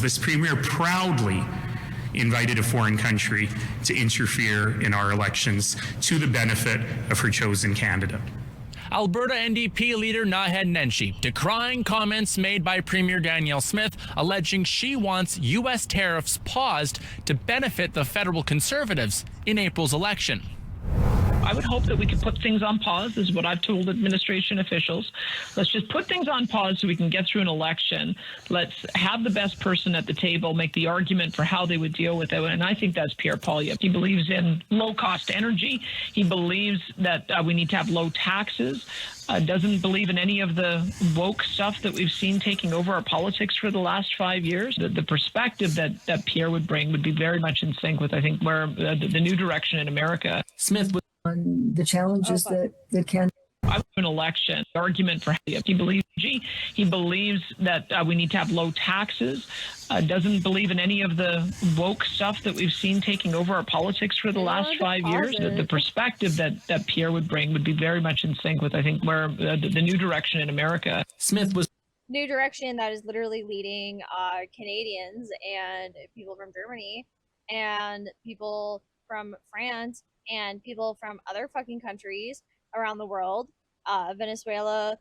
This premier proudly invited a foreign country to interfere in our elections to the benefit of her chosen candidate. Alberta NDP leader Naheed Nenshi decrying comments made by Premier Danielle Smith, alleging she wants U.S. tariffs paused to benefit the federal Conservatives in April's election. I would hope that we could put things on pause, is what I've told administration officials. Let's just put things on pause so we can get through an election. Let's have the best person at the table make the argument for how they would deal with it. And I think that's Pierre Poilievre. He believes in low-cost energy. He believes that we need to have low taxes. Doesn't believe in any of the woke stuff that we've seen taking over our politics for the last 5 years. The perspective that Pierre would bring would be very much in sync with, I think, where the new direction in America. Smith was on the challenges that can. An election argument for he believes that we need to have low taxes. Doesn't believe in any of the woke stuff that we've seen taking over our politics for the last 5 years. The perspective that Pierre would bring would be very much in sync with, I think, where the new direction in America. Smith was new direction that is literally leading Canadians and people from Germany and people from France and people from other fucking countries around the world, Venezuela,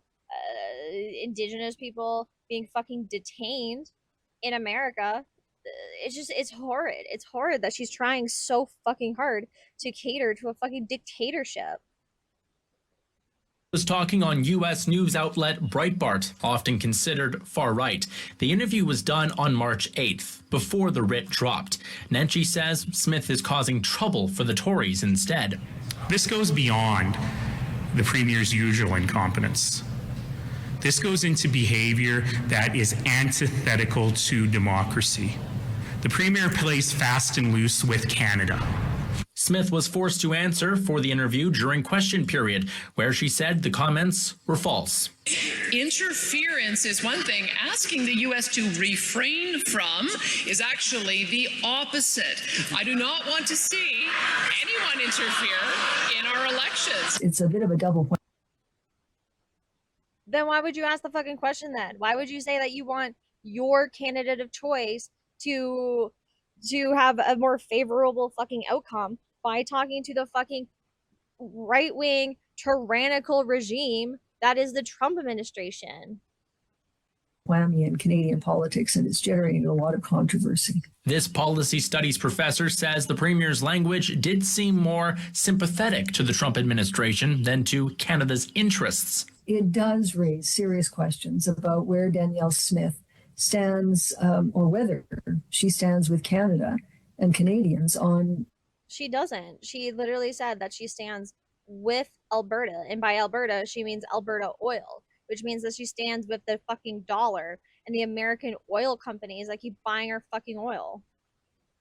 indigenous people being fucking detained in America. It's horrid. It's horrid that she's trying so fucking hard to cater to a fucking dictatorship. Was talking on U.S. news outlet Breitbart, often considered far-right. The interview was done on March 8th, before the writ dropped. Nenshi says Smith is causing trouble for the Tories instead. This goes beyond the Premier's usual incompetence. This goes into behavior that is antithetical to democracy. The Premier plays fast and loose with Canada. Smith was forced to answer for the interview during question period, where she said the comments were false. Interference is one thing. Asking the U.S. to refrain from is actually the opposite. I do not want to see anyone interfere in our elections. It's a bit of a double point. Then why would you ask the fucking question then? Why would you say that you want your candidate of choice to have a more favorable fucking outcome by talking to the fucking right-wing tyrannical regime that is the Trump administration? Whammy in Canadian politics, and it's generating a lot of controversy. This policy studies professor says the Premier's language did seem more sympathetic to the Trump administration than to Canada's interests. It does raise serious questions about where Danielle Smith stands, or whether she stands with Canada and Canadians on. She doesn't. She literally said that she stands with Alberta, and by Alberta she means Alberta Oil, which means that she stands with the fucking dollar and the American oil companies that keep buying our fucking oil.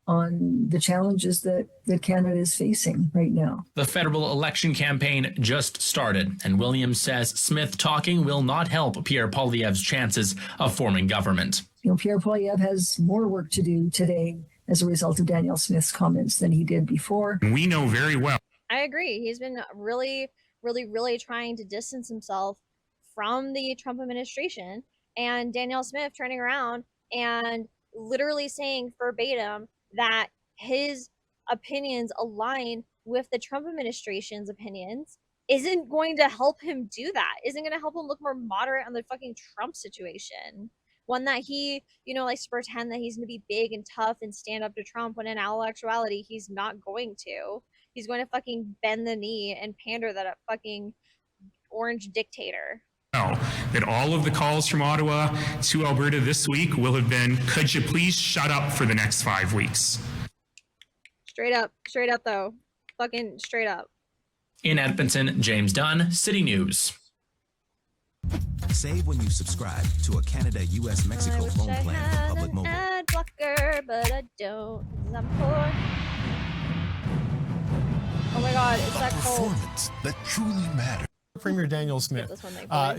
On the challenges that Canada is facing right now. The federal election campaign just started, and Williams says Smith talking will not help Pierre Poilievre's chances of forming government. Pierre Poilievre has more work to do today as a result of Danielle Smith's comments than he did before. We know very well. I agree. He's been really trying to distance himself from the Trump administration, and Danielle Smith turning around and literally saying verbatim that his opinions align with the Trump administration's opinions isn't going to help him do that. Isn't going to help him look more moderate on the fucking Trump situation. One that he, likes to pretend that he's going to be big and tough and stand up to Trump, when in all actuality, he's not going to. He's going to fucking bend the knee and pander to that fucking orange dictator. That all of the calls from Ottawa to Alberta this week will have been, could you please shut up for the next 5 weeks? Straight up though. Fucking straight up. In Edmonton, James Dunn, City News. Save when you subscribe to a Canada-US-Mexico phone plan from Public Mobile. Ad blocker, but I don't, 'cause I'm poor. Oh my God, it's that cold. Performance that truly matters. Premier Danielle Smith,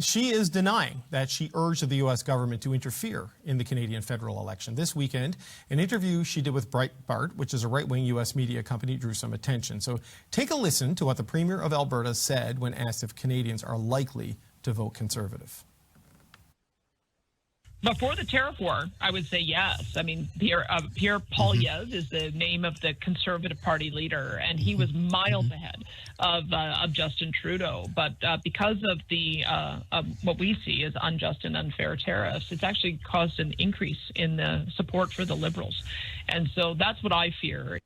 she is denying that she urged the U.S. government to interfere in the Canadian federal election. This weekend, an interview she did with Breitbart, which is a right-wing U.S. media company, drew some attention. So take a listen to what the Premier of Alberta said when asked if Canadians are likely to vote Conservative. Before the tariff war, I would say yes. I mean, Pierre Poilievre is the name of the Conservative Party leader, and he was miles ahead of Justin Trudeau. But because of the what we see as unjust and unfair tariffs, it's actually caused an increase in the support for the Liberals. And so that's what I fear.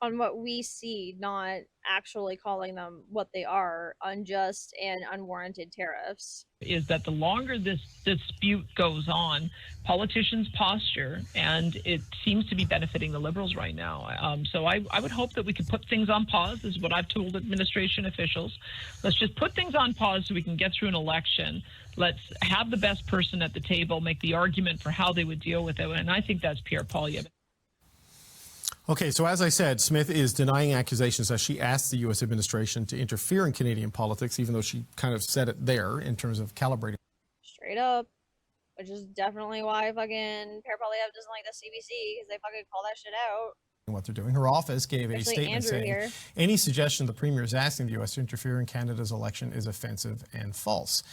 On what we see, not actually calling them what they are, unjust and unwarranted tariffs. Is that the longer this dispute goes on, politicians posture, and it seems to be benefiting the Liberals right now. So I would hope that we could put things on pause, is what I've told administration officials. Let's just put things on pause so we can get through an election. Let's have the best person at the table make the argument for how they would deal with it, and I think that's Pierre Poilievre. Okay, so as I said, Smith is denying accusations as she asked the U.S. administration to interfere in Canadian politics, even though she kind of said it there in terms of calibrating. Straight up. Which is definitely why fucking Pierre Poilievre doesn't like the CBC, because they fucking call that shit out. What they're doing. Her office gave a statement saying any suggestion the premier is asking the U.S. to interfere in Canada's election is offensive and false.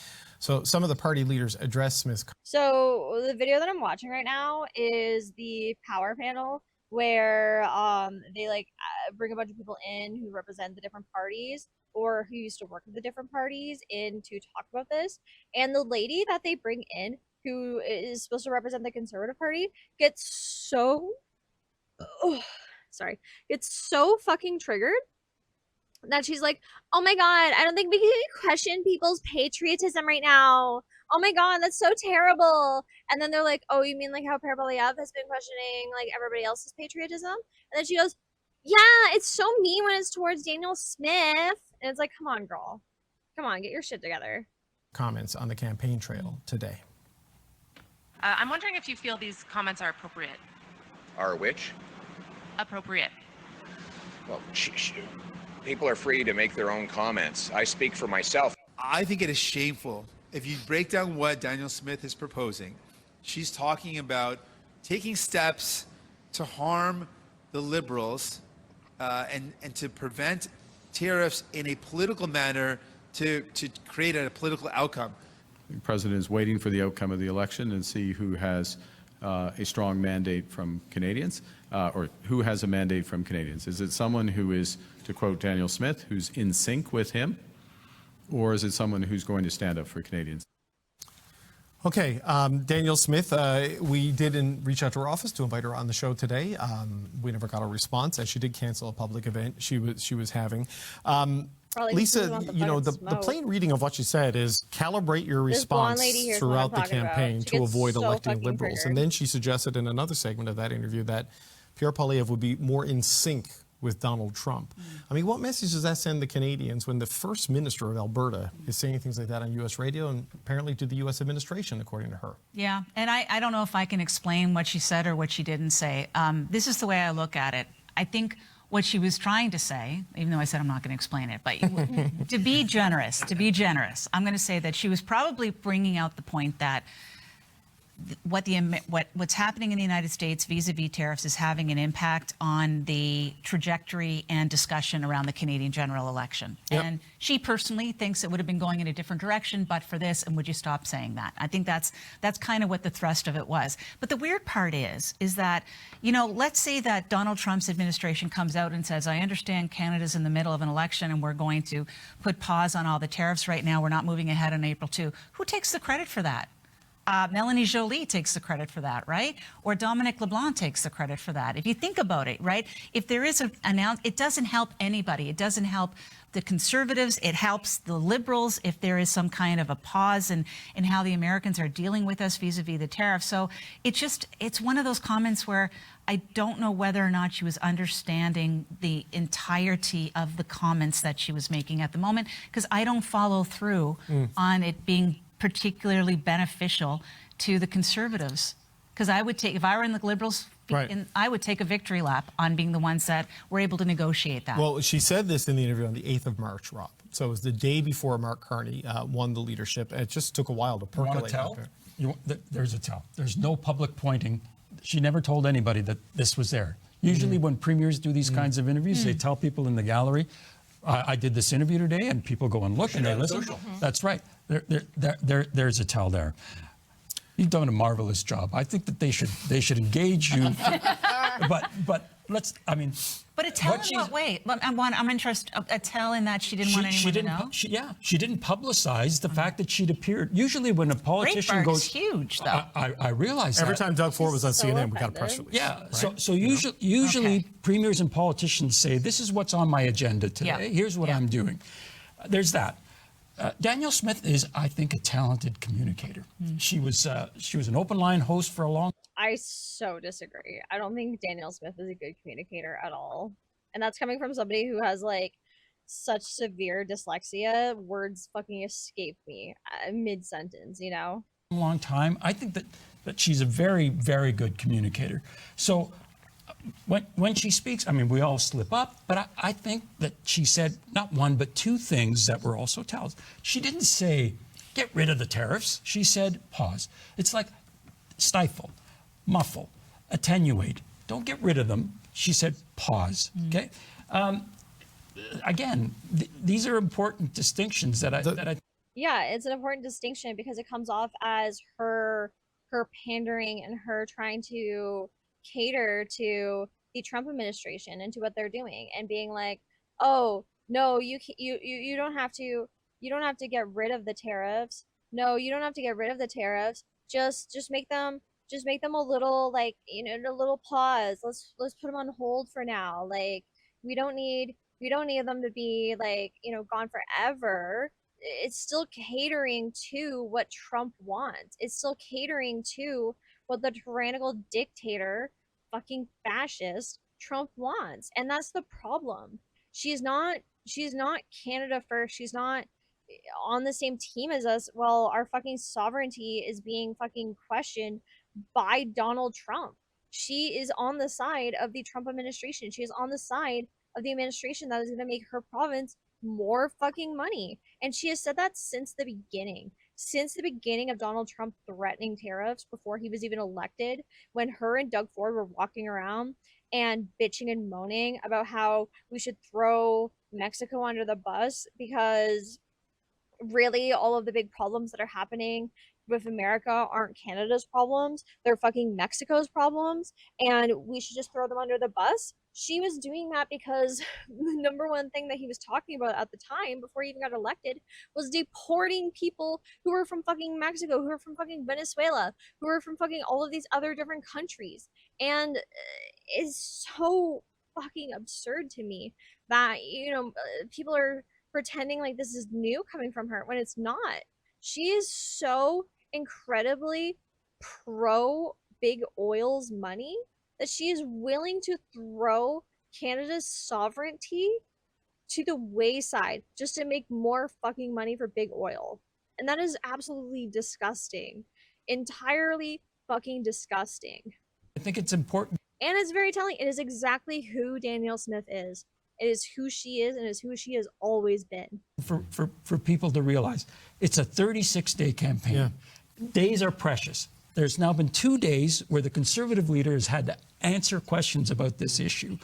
So some of the party leaders addressed Smith's. So the video that I'm watching right now is the power panel, where they bring a bunch of people in who represent the different parties or who used to work with the different parties in to talk about this. And the lady that they bring in, who is supposed to represent the Conservative Party, gets so fucking triggered that she's like, oh my god, I don't think we can question people's patriotism right now. Oh my god, that's so terrible. And then they're like, oh, you mean like how Pierre Poilievre has been questioning like everybody else's patriotism? And then she goes, yeah, it's so mean when it's towards Danielle Smith. And it's like, come on, girl. Come on, get your shit together. Comments on the campaign trail today. I'm wondering if you feel these comments are appropriate. Are which? Appropriate. Well, people are free to make their own comments. I speak for myself. I think it is shameful. If you break down what Danielle Smith is proposing, she's talking about taking steps to harm the Liberals and to prevent tariffs in a political manner to create a political outcome. The president is waiting for the outcome of the election and see who has a strong mandate from Canadians, or who has a mandate from Canadians. Is it someone who is, to quote Danielle Smith, who's in sync with him? Or is it someone who's going to stand up for Canadians? Okay, Danielle Smith, we did reach out to her office to invite her on the show today. We never got a response, as she did cancel a public event she was having. Lisa, you know, the plain reading of what she said is calibrate your response throughout the campaign to avoid electing Liberals. And then she suggested in another segment of that interview that Pierre Poilievre would be more in sync with Donald Trump. I mean, what message does that send the Canadians when the First Minister of Alberta is saying things like that on U.S. radio and apparently to the U.S. administration, according to her? Yeah, and I don't know if I can explain what she said or what she didn't say. This is the way I look at it. I think what she was trying to say, even though I said I'm not going to explain it, but to be generous, I'm going to say that she was probably bringing out the point that what's happening in the United States vis-a-vis tariffs is having an impact on the trajectory and discussion around the Canadian general election. Yep. And she personally thinks it would have been going in a different direction, but for this, and would you stop saying that? I think that's kind of what the thrust of it was. But the weird part is that, you know, let's say that Donald Trump's administration comes out and says, I understand Canada's in the middle of an election and we're going to put pause on all the tariffs right now. We're not moving ahead on April 2. Who takes the credit for that? Melanie Joly takes the credit for that, right? Or Dominic LeBlanc takes the credit for that. If you think about it, right? If there is an announcement, it doesn't help anybody. It doesn't help the Conservatives. It helps the Liberals if there is some kind of a pause in how the Americans are dealing with us vis-a-vis the tariff. So it's one of those comments where I don't know whether or not she was understanding the entirety of the comments that she was making at the moment, because I don't follow through on it being particularly beneficial to the Conservatives. Because I would take, if I were in the Liberals, I would take a victory lap on being the ones that were able to negotiate that. Well, she said this in the interview on the 8th of March, Rob. So it was the day before Mark Carney won the leadership. It just took a while to percolate. There's a tell. There's no public pointing. She never told anybody that this was there. Usually when premiers do these kinds of interviews, they tell people in the gallery, I did this interview today, and people go and look and they listen. That's right. There's a tell there. You've done a marvelous job. I think that they should engage you. but let's. I mean. But a tell in what way? I'm interested. A tell in that she didn't want anyone to know. She didn't publicize the fact that she'd appeared. Usually, when a politician goes, huge though. I realize every that. time Doug Ford was on CNN, we got a press release. Yeah. Right? So usually premiers and politicians say, "This is what's on my agenda today. Here's what I'm doing." There's that. Danielle Smith is, I think, a talented communicator. She was an open line host for a long. I so disagree. I don't think Danielle Smith is a good communicator at all. And that's coming from somebody who has like such severe dyslexia. Words fucking escape me mid-sentence, you know? Long time. I think that she's a very, very good communicator. So when she speaks, I mean, we all slip up, but I think that she said not one, but two things that were also tells. She didn't say, get rid of the tariffs. She said, pause. It's like stifle, muffle, attenuate. Don't get rid of them. She said, pause. Okay. Again, these are important distinctions that I. Yeah, it's an important distinction because it comes off as her pandering and her trying to cater to the Trump administration and to what they're doing and being like, oh no, you don't have to get rid of the tariffs. No, you don't have to get rid of the tariffs. Just make them a little, like, you know, a little pause. Let's put them on hold for now. Like, we don't need them to be, like, you know, gone forever. It's still catering to what Trump wants. It's still catering to what the tyrannical dictator, fucking fascist Trump wants. And that's the problem. She's not Canada first. She's not on the same team as us while our fucking sovereignty is being fucking questioned by Donald Trump. She is on the side of the Trump administration. She is on the side of the administration that is going to make her province more fucking money. And she has said that since the beginning of Donald Trump threatening tariffs before he was even elected, when her and Doug Ford were walking around and bitching and moaning about how we should throw Mexico under the bus because really all of the big problems that are happening with America aren't Canada's problems, they're fucking Mexico's problems, and we should just throw them under the bus. She was doing that because the number one thing that he was talking about at the time before he even got elected was deporting people who were from fucking Mexico, who were from fucking Venezuela, who were from fucking all of these other different countries. And it's so fucking absurd to me that, you know, people are pretending like this is new coming from her when it's not. She is so incredibly pro big oil's money that she is willing to throw Canada's sovereignty to the wayside just to make more fucking money for big oil. And that is absolutely disgusting. Entirely fucking disgusting. I think it's important. And it's very telling. It is exactly who Danielle Smith is. It is who she is and it is who she has always been. For people to realize, it's a 36-day campaign. Yeah. Days are precious. There's now been 2 days where the Conservative leader has had to answer questions about this issue.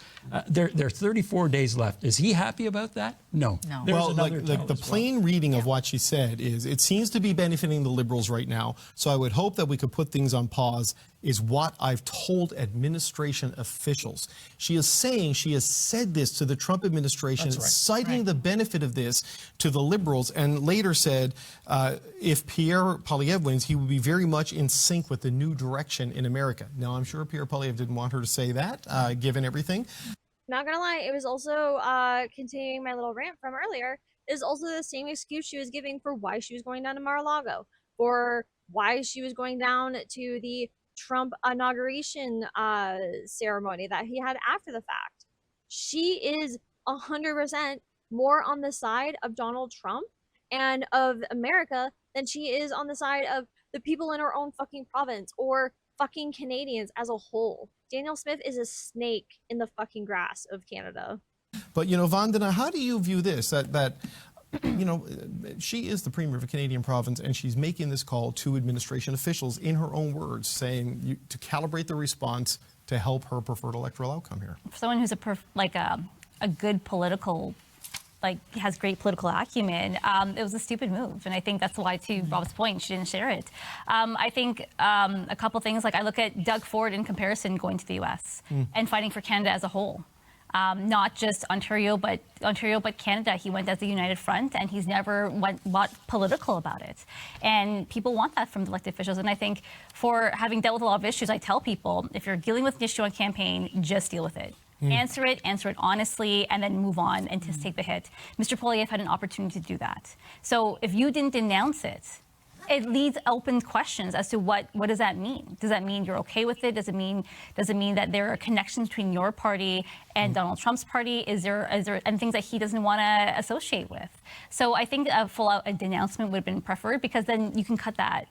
There are 34 days left. Is he happy about that? No. Well, the plain reading of what she said is, it seems to be benefiting the Liberals right now, so I would hope that we could put things on pause, is what I've told administration officials. She is saying she has said this to the Trump administration, citing the benefit of this to the Liberals, and later said if Pierre Poilievre wins, he would be very much in sync with the new direction in America. Now, I'm sure Pierre Poilievre didn't want her to say that, given everything. Not gonna lie, it was also, continuing my little rant from earlier, is also the same excuse she was giving for why she was going down to Mar-a-Lago, or why she was going down to the Trump inauguration ceremony that he had after the fact. She is 100% more on the side of Donald Trump and of America than she is on the side of the people in her own fucking province or fucking Canadians as a whole. Danielle Smith is a snake in the fucking grass of Canada. But, you know, Vandana, how do you view this? That you know, she is the premier of a Canadian province, and she's making this call to administration officials in her own words, saying to calibrate the response to help her preferred electoral outcome here. For someone who's a good political like has great political acumen, it was a stupid move. And I think that's why, to Rob's point, she didn't share it. I think a couple things, like I look at Doug Ford in comparison going to the US and fighting for Canada as a whole. Not just Ontario, but Canada. He went as a united front, and he's never got political about it. And people want that from the elected officials. And I think for having dealt with a lot of issues, I tell people, if you're dealing with an issue on campaign, just deal with it. Answer it honestly, and then move on and just take the hit. Mr. Poilievre had an opportunity to do that. So if you didn't denounce it, it leaves open questions as to what does that mean? Does that mean you're okay with it? Does it mean that there are connections between your party and Donald Trump's party? Is there and things that he doesn't want to associate with? So I think a full-out denouncement would have been preferred, because then you can cut that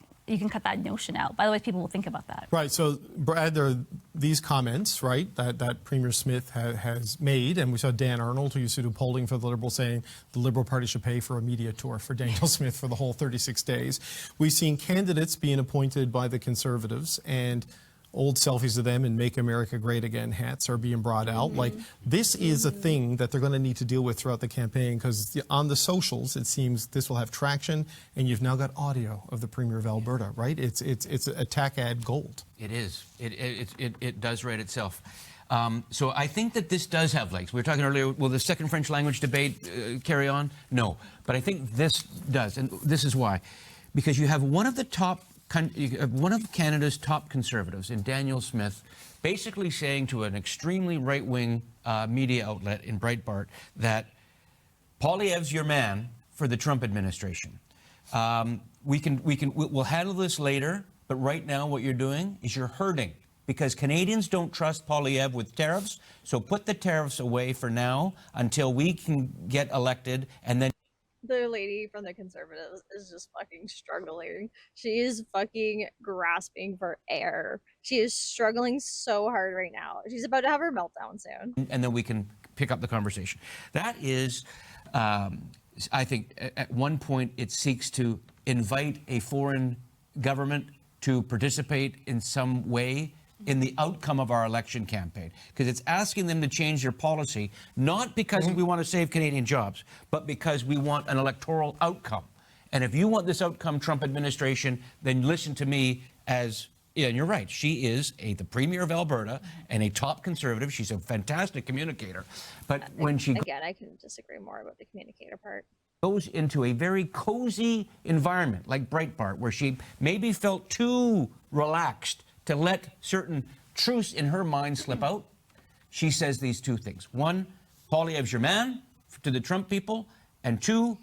notion out. By the way, people will think about that. Right. So, Brad, there are these comments, right, that Premier Smith has made, and we saw Dan Arnold, who used to do polling for the Liberals, saying the Liberal Party should pay for a media tour for Danielle Smith for the whole 36 days. We've seen candidates being appointed by the Conservatives, and old selfies of them and Make America Great Again hats are being brought out. Like, this is a thing that they're going to need to deal with throughout the campaign, because on the socials, it seems this will have traction, and you've now got audio of the Premier of Alberta, right? It's attack ad gold. It is. It does write itself. So I think that this does have legs. We were talking earlier, will the second French language debate carry on? No. But I think this does, and this is why. Because you have one of Canada's top conservatives in Danielle Smith basically saying to an extremely right-wing media outlet in Breitbart that Poilievre's your man for the Trump administration. We'll handle this later, but right now what you're doing is you're hurting, because Canadians don't trust Poilievre with tariffs, so put the tariffs away for now until we can get elected, and then The lady from the Conservatives is just fucking struggling. She is fucking grasping for air. She is struggling so hard right now. She's about to have her meltdown soon. and then we can pick up the conversation. That is, I think, at one point it seeks to invite a foreign government to participate in some way in the outcome of our election campaign, because it's asking them to change their policy, not because we want to save Canadian jobs, but because we want an electoral outcome. And if you want this outcome, Trump administration, then listen to me as, yeah, and you're right, she is the Premier of Alberta and a top conservative. She's a fantastic communicator. But when she... Again, I couldn't disagree more about the communicator part. Goes into a very cozy environment like Breitbart, where she maybe felt too relaxed to let certain truths in her mind slip out, she says these two things. One, Poilievre's your man to the Trump people. And two,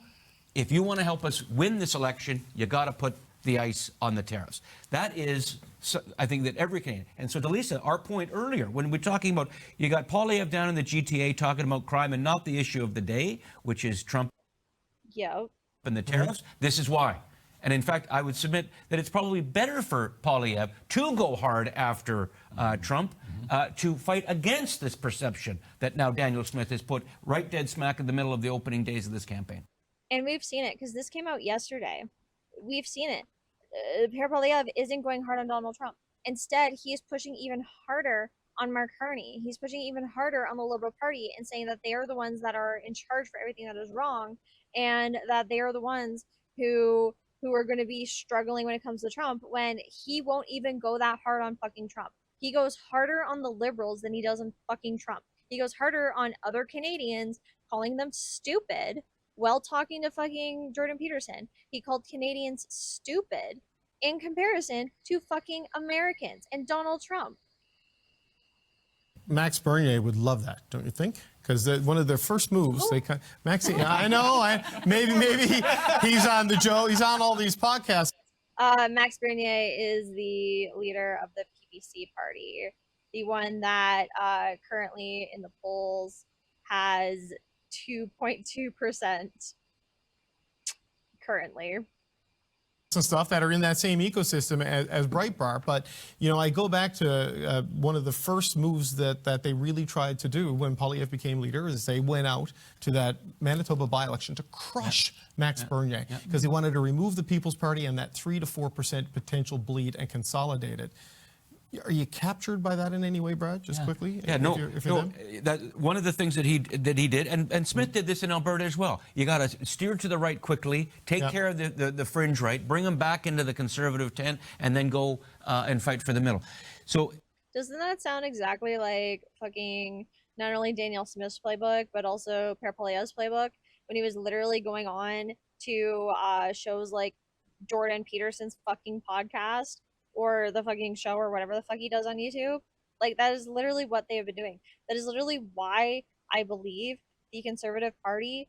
if you want to help us win this election, you got to put the ice on the tariffs. That is, I think, that every Canadian. And so, Delisa, our point earlier, when we're talking about, you got Poilievre down in the GTA talking about crime and not the issue of the day, which is Trump and the tariffs. This is why. And in fact, I would submit that it's probably better for Poilievre to go hard after Trump, to fight against this perception that now Danielle Smith has put right dead smack in the middle of the opening days of this campaign. And we've seen it, because this came out yesterday. We've seen it. Pierre Poilievre isn't going hard on Donald Trump. Instead, he is pushing even harder on Mark Carney. He's pushing even harder on the Liberal Party and saying that they are the ones that are in charge for everything that is wrong, and that they are the ones who are going to be struggling when it comes to Trump, when he won't even go that hard on fucking Trump. He goes harder on the Liberals than he does on fucking Trump. He goes harder on other Canadians, calling them stupid while talking to fucking Jordan Peterson. He called Canadians stupid in comparison to fucking Americans and Donald Trump. Max Bernier would love that, don't you think? Because one of their first moves, I know, maybe he's on the Joe, he's on all these podcasts. Max Bernier is the leader of the PPC party, the one that currently in the polls has 2.2% currently. And stuff that are in that same ecosystem as Breitbart. But, you know, I go back to one of the first moves that they really tried to do when Poilievre became leader, is they went out to that Manitoba by-election to crush Max Bernier, because they wanted to remove the People's Party and that 3 to 4% potential bleed and consolidate it. Are you captured by that in any way, Brad? Just quickly. Yeah, if no, you're no. them? That one of the things that he did, and Smith did this in Alberta as well. You got to steer to the right quickly, take care of the fringe right, bring them back into the conservative tent, and then go and fight for the middle. So doesn't that sound exactly like fucking not only Danielle Smith's playbook, but also Pierre Poilievre's playbook when he was literally going on to shows like Jordan Peterson's fucking podcast or the fucking show or whatever the fuck he does on YouTube? Like, that is literally what they have been doing. That is literally why I believe the Conservative Party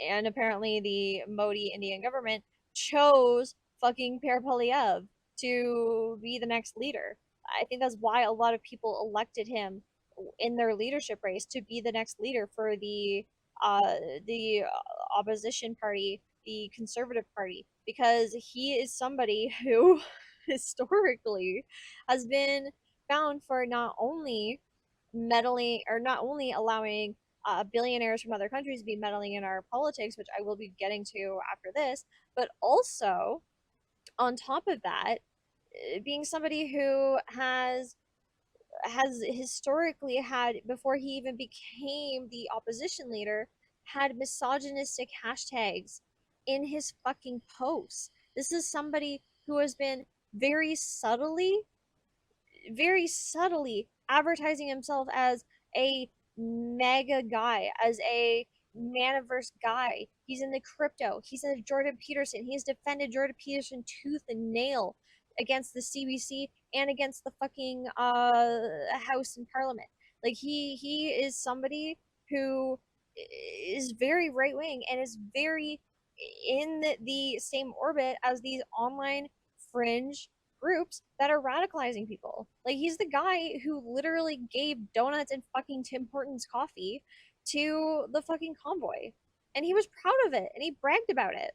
and apparently the Modi Indian government chose fucking Pierre Poilievre to be the next leader. I think that's why a lot of people elected him in their leadership race to be the next leader for the opposition party, the Conservative Party, because he is somebody who historically has been found for not only meddling or not only allowing billionaires from other countries to be meddling in our politics, which I will be getting to after this, but also on top of that, being somebody who has historically had, before he even became the opposition leader, had misogynistic hashtags in his fucking posts. This is somebody who has been very subtly advertising himself as a mega guy, as a manaverse guy. He's in the crypto. He's in Jordan Peterson. He has defended Jordan Peterson tooth and nail against the CBC and against the fucking House and Parliament. Like, he is somebody who is very right wing and is very in the same orbit as these online fringe groups that are radicalizing people. Like, he's the guy who literally gave donuts and fucking Tim Hortons coffee to the fucking convoy, and he was proud of it and he bragged about it.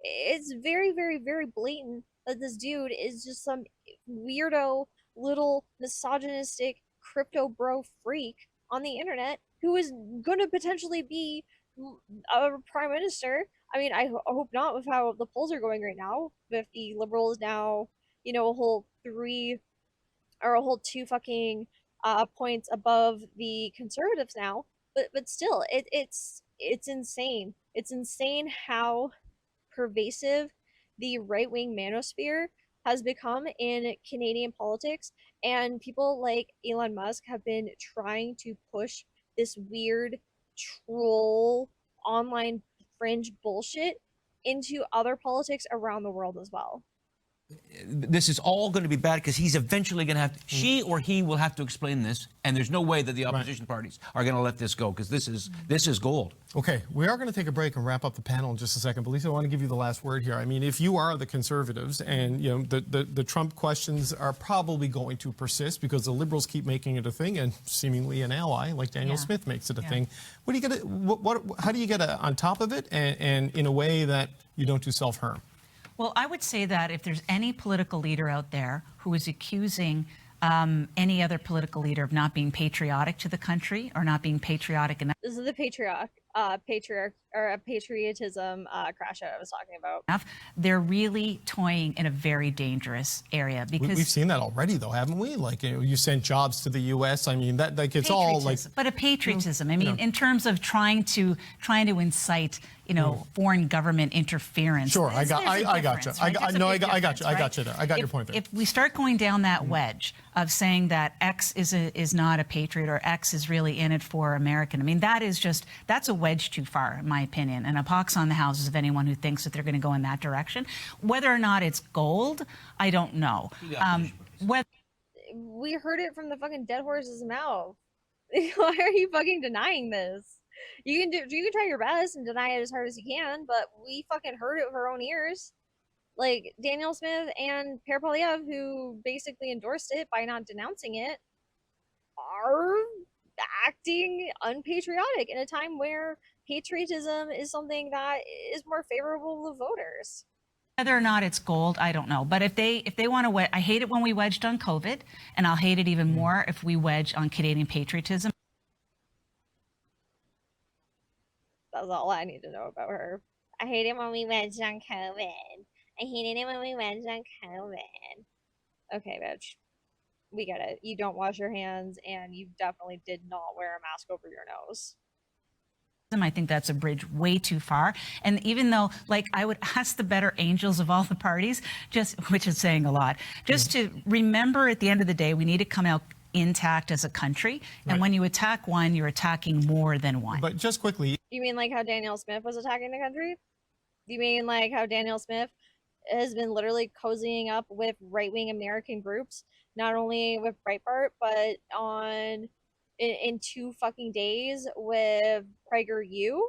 It's very, very, very blatant that this dude is just some weirdo little misogynistic crypto bro freak on the internet who is going to potentially be a prime minister. I mean, I hope not with how the polls are going right now, with the Liberals now, you know, a whole 2 fucking points above the Conservatives now. But still, it's insane. It's insane how pervasive the right-wing manosphere has become in Canadian politics, and people like Elon Musk have been trying to push this weird troll online fringe bullshit into other politics around the world as well. this is all going to be bad because he's eventually going to have to, she or he will have to explain this, and there's no way that the opposition parties are going to let this go because this is gold. Okay, we are going to take a break and wrap up the panel in just a second. But Lisa, I want to give you the last word here. I mean, if you are the Conservatives, and you know the Trump questions are probably going to persist because the Liberals keep making it a thing, and seemingly an ally like Danielle Smith makes it a thing. What do you get? How do you get on top of it, and in a way that you don't do self-harm? Well, I would say that if there's any political leader out there who is accusing any other political leader of not being patriotic to the country or not being patriotic enough. This is the patriotism crash out I was talking about. They're really toying in a very dangerous area because we've seen that already, though, haven't we? Like, you sent jobs to the U.S. I mean, that like it's all like. But a patriotism. I mean, in terms of trying to incite, foreign government interference. Sure, I got you. I got you. I got you there. I got your point there. If we start going down that wedge of saying that X is not a patriot or X is really in it for American, I mean, that's a wedge too far, in my opinion, and a pox on the houses of anyone who thinks that they're going to go in that direction. Whether or not it's gold, I don't know. We heard it from the fucking dead horse's mouth. Why are you fucking denying this? You can try your best and deny it as hard as you can, but we fucking heard it with our own ears. Like, Danielle Smith and Pierre Poilievre, who basically endorsed it by not denouncing it, are acting unpatriotic in a time where patriotism is something that is more favorable to voters. Whether or not it's gold, I don't know. But if they want to, I hate it when we wedged on COVID, and I'll hate it even more if we wedge on Canadian patriotism. That's all I need to know about her. I hate it when we wedged on COVID. I hated it when we wedged on COVID. Okay, bitch. We get it. You don't wash your hands, and you definitely did not wear a mask over your nose. I think that's a bridge way too far. And even though, like, I would ask the better angels of all the parties, which is saying a lot, just to remember at the end of the day, we need to come out intact as a country. And when you attack one, you're attacking more than one. But just quickly. You mean like how Danielle Smith was attacking the country? You mean like how Danielle Smith has been literally cozying up with right-wing American groups, not only with Breitbart, but in 2 fucking days with PragerU?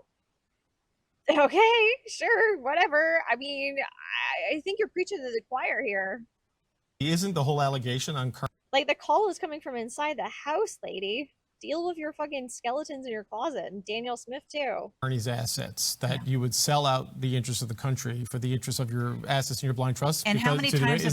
Okay, sure, whatever. I mean, I think you're preaching to the choir here. Isn't the whole allegation on Like, the call is coming from inside the house, lady. Deal with your fucking skeletons in your closet, and Danielle Smith too. Carney's assets, that you would sell out the interests of the country for the interests of your assets and your blind trust? And how many times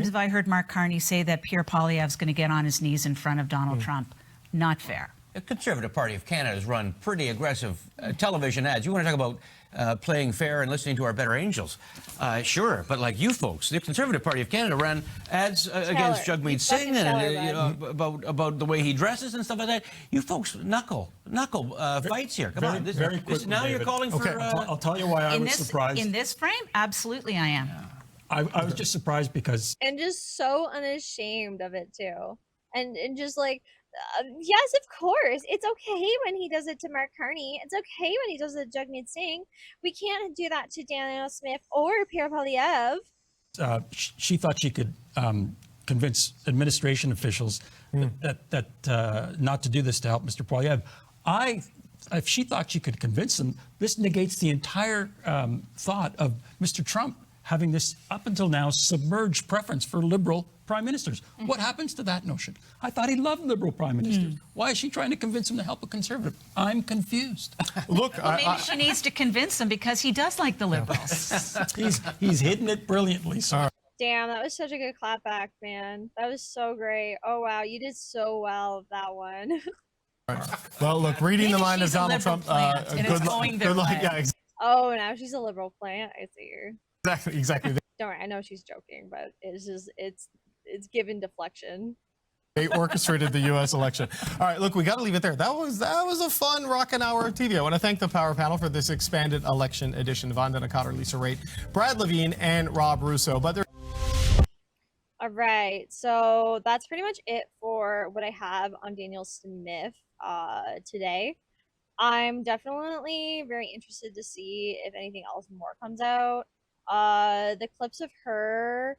have I heard Mark Carney say that Pierre Poilievre is going to get on his knees in front of Donald Trump? Not fair. The Conservative Party of Canada has run pretty aggressive television ads. You want to talk about playing fair and listening to our better angels? Sure, but like you folks, the Conservative Party of Canada ran ads against Jagmeet Singh and about the way he dresses and stuff like that. You folks knuckle fights here. Come on, very quickly, now David. you're calling for. I'll tell you why I was surprised. In this frame, absolutely, I am. I was just surprised because. And just so unashamed of it too, and just like. Yes, of course. It's okay when he does it to Mark Carney. It's okay when he does it to Jagmeet Singh. We can't do that to Danielle Smith or Pierre Poilievre. She thought she could convince administration officials that not to do this to help Mr. Poilievre. If she thought she could convince them, this negates the entire thought of Mr. Trump having this, up until now, submerged preference for liberal prime ministers. What happens to that notion? I thought he loved liberal prime ministers. Why is she trying to convince him to help a conservative? I'm confused. Look, well, maybe she needs to convince him because he does like the liberals. he's hidden it brilliantly. So. Damn, that was such a good clapback, man. That was so great. Oh, wow. You did so well with that one. Well, look, reading the mind of Donald Trump. Good luck. Yeah, oh, now she's a liberal plant. I see her. Exactly. Don't worry, I know she's joking, but it's just it's given deflection. They orchestrated the U.S. election. All right, look, we got to leave it there. That was a fun rockin' hour of TV. I want to thank the Power Panel for this expanded election edition. Vanda Nakata, Lisa Raitt, Brad Levine, and Rob Russo. But all right, so that's pretty much it for what I have on Danielle Smith today. I'm definitely very interested to see if anything else more comes out. The clips of her,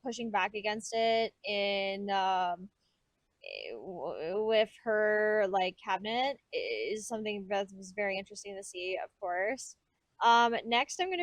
pushing back against it in with her cabinet is something that was very interesting to see, of course. Next, I'm going to